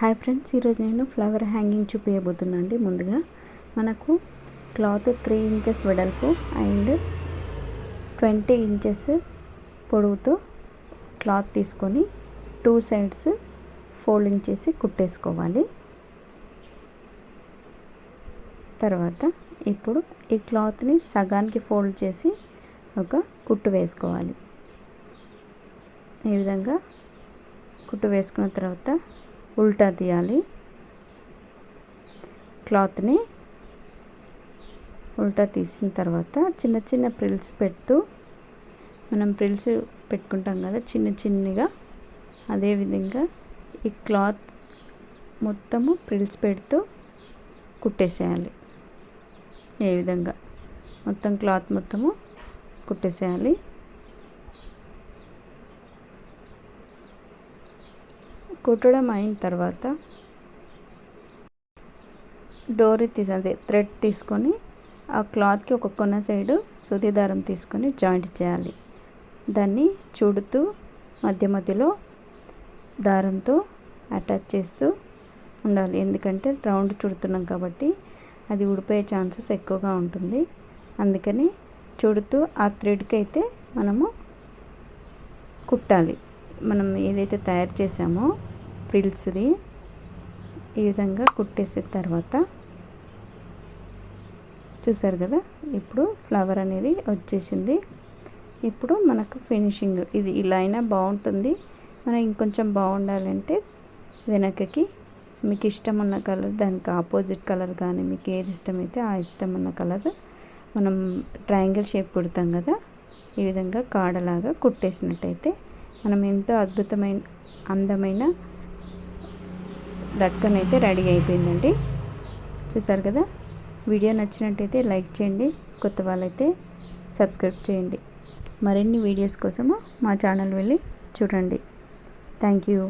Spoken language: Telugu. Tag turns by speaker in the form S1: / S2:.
S1: హాయ్ ఫ్రెండ్స్, ఈరోజు నేను ఫ్లవర్ హ్యాంగింగ్ చూపించబోతున్నా అండి. ముందుగా మనకు క్లాత్ 3 ఇంచెస్ వెడల్పు అండ్ 20 ఇంచెస్ పొడవుతో క్లాత్ తీసుకొని 2 సైడ్స్ ఫోల్డింగ్ చేసి కుట్టేసుకోవాలి. తర్వాత ఇప్పుడు ఈ క్లాత్ని సగానికి ఫోల్డ్ చేసి ఒక కుట్టు వేసుకోవాలి. ఈ విధంగా కుట్టు వేసుకున్న తర్వాత ఉల్టా తీయాలి. క్లాత్ని ఉల్టా తీసిన తర్వాత చిన్న చిన్న ప్రిల్స్ పెడుతూ, మనం ప్రిల్స్ పెట్టుకుంటాం కదా చిన్నగా, అదేవిధంగా ఈ క్లాత్ మొత్తము ప్రిల్స్ పెడుతూ కుట్టేసేయాలి. ఏ విధంగా మొత్తం క్లాత్ మొత్తము కుట్టేసేయాలి. కుట్టడం అయిన తర్వాత డోరీ థ్రెడ్ తీసుకొని ఆ క్లాత్కి ఒక కొన సైడు సూది దారం తీసుకొని జాయింట్ చేయాలి. దాన్ని చుడుతూ మధ్యలో దారంతో అటాచ్ చేస్తూ ఉండాలి. ఎందుకంటే రౌండ్ చుడుతున్నాం కాబట్టి అది ఊడిపోయే ఛాన్సెస్ ఎక్కువగా ఉంటుంది. అందుకని చుడుతూ ఆ థ్రెడ్కి అయితే మనము కుట్టాలి. మనం ఏదైతే తయారు చేసామో ప్రిల్స్ది ఈ విధంగా కుట్టేసిన తర్వాత చూసారు కదా, ఇప్పుడు ఫ్లవర్ అనేది వచ్చేసింది. ఇప్పుడు మనకు ఫినిషింగ్ ఇది ఇలా అయినా బాగుంటుంది. మనం ఇంకొంచెం బాగుండాలంటే వెనకకి మీకు ఇష్టం ఉన్న కలర్, దానికి ఆపోజిట్ కలర్ కానీ మీకు ఏది ఇష్టమైతే ఆ ఇష్టం ఉన్న కలర్ మనం ట్రయాంగిల్ షేప్ కుడతాం కదా, ఈ విధంగా కాడలాగా కుట్టేసినట్టయితే మనం ఎంతో అద్భుతమైన అందమైన లట్కన్ అయితే రెడీ అయిపోయిందండి. చూసారు కదా, వీడియో నచ్చినట్టయితే లైక్ చేయండి, కొత్త వాళ్ళైతే సబ్స్క్రైబ్ చేయండి. మరిన్ని వీడియోస్ కోసము మా ఛానల్ వెళ్ళి చూడండి. Thank you.